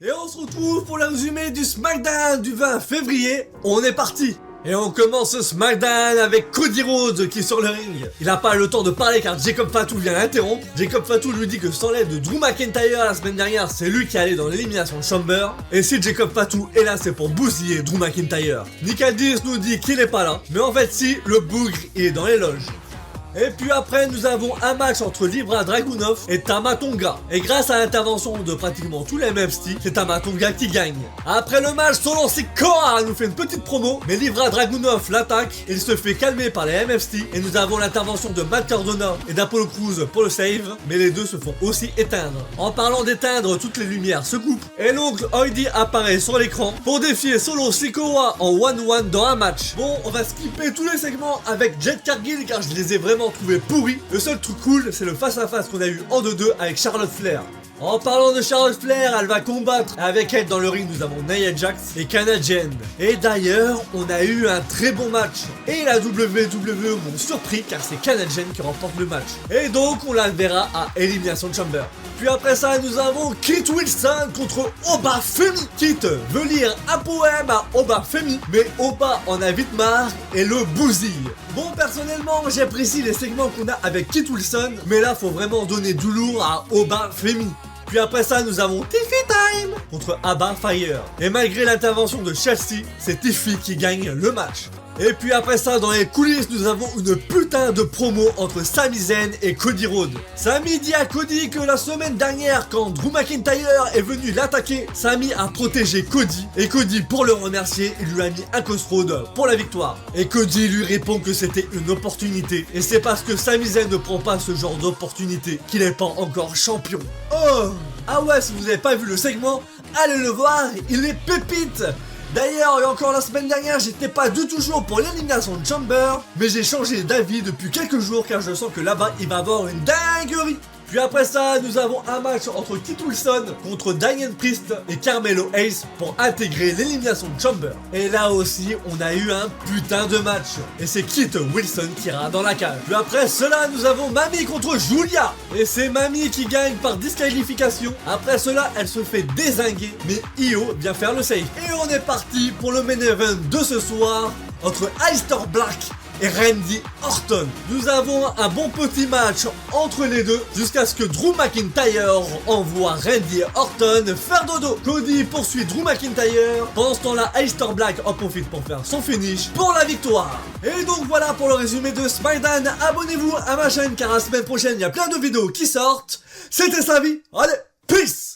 Et on se retrouve pour le résumé du SmackDown du 20 février. On est parti. Et on commence ce SmackDown avec Cody Rhodes qui est sur le ring. Il n'a pas le temps de parler car Jacob Fatu vient l'interrompre. Jacob Fatu lui dit que sans l'aide de Drew McIntyre la semaine dernière, c'est lui qui allait dans l'élimination Chamber. Et si Jacob Fatu est là, c'est pour bousiller Drew McIntyre. Nick Aldis nous dit qu'il n'est pas là. Mais en fait si, le bougre il est dans les loges. Et puis après, nous avons un match entre Libra Dragunov et Tama Tonga. Et grâce à l'intervention de pratiquement tous les MFT, c'est Tama Tonga qui gagne. Après le match, Solo Sikoa nous fait une petite promo, mais Libra Dragunov l'attaque. Il se fait calmer par les MFT. Et nous avons l'intervention de Matt Cardona et d'Apollo Crews pour le save, mais les deux se font aussi éteindre. En parlant d'éteindre, toutes les lumières se coupent. Et l'oncle Heidi apparaît sur l'écran pour défier Solo Sikoa en 1-1 dans un match. Bon, on va skipper tous les segments avec Jet Cargill car je les ai vraiment trouvé pourri. Le seul truc cool, c'est le face-à-face qu'on a eu en 2-2 avec Charlotte Flair. En parlant de Charlotte Flair, elle va combattre. Avec elle dans le ring, nous avons Nia Jax et Canadian. Et d'ailleurs, on a eu un très bon match. Et la WWE m'ont surpris car c'est Canadian qui remporte le match. Et donc, on la verra à Elimination Chamber. Puis après ça, nous avons Kit Wilson contre Oba Femi. Kit veut lire un poème à Oba Femi, mais Oba en a vite marre et le bousille. Bon, personnellement, j'apprécie les segments qu'on a avec Kit Wilson, mais là, faut vraiment donner du lourd à Oba Femi. Puis après ça, nous avons Tiffy Time contre Abba Fire. Et malgré l'intervention de Chelsea, c'est Tiffy qui gagne le match. Et puis après ça, dans les coulisses, nous avons une putain de promo entre Sami Zayn et Cody Rhodes. Sami dit à Cody que la semaine dernière, quand Drew McIntyre est venu l'attaquer, Sami a protégé Cody. Et Cody, pour le remercier, il lui a mis un crossroad pour la victoire. Et Cody lui répond que c'était une opportunité. Et c'est parce que Sami Zayn ne prend pas ce genre d'opportunité qu'il n'est pas encore champion. Oh! Ah ouais, si vous n'avez pas vu le segment, allez le voir, il est pépite! D'ailleurs, et encore la semaine dernière, j'étais pas du tout chaud pour l'élimination de Chamber, mais j'ai changé d'avis depuis quelques jours car je sens que là-bas, il va y avoir une dinguerie. Puis après ça, nous avons un match entre Kit Wilson contre Damian Priest et Carmelo Hayes pour intégrer l'élimination de Chamber. Et là aussi, on a eu un putain de match. Et c'est Kit Wilson qui ira dans la cage. Puis après cela, nous avons Mami contre Julia. Et c'est Mami qui gagne par disqualification. Après cela, elle se fait dézinguer, mais Io vient faire le save. Et on est parti pour le main event de ce soir entre Aleister Black et Randy Orton. Nous avons un bon petit match entre les deux jusqu'à ce que Drew McIntyre envoie Randy Orton faire dodo. Cody poursuit Drew McIntyre. Pendant ce temps-là, Aleister Black en profite pour faire son finish pour la victoire. Et donc voilà pour le résumé de SmackDown. Abonnez-vous à ma chaîne car la semaine prochaine il y a plein de vidéos qui sortent. C'était Savi. Allez, peace.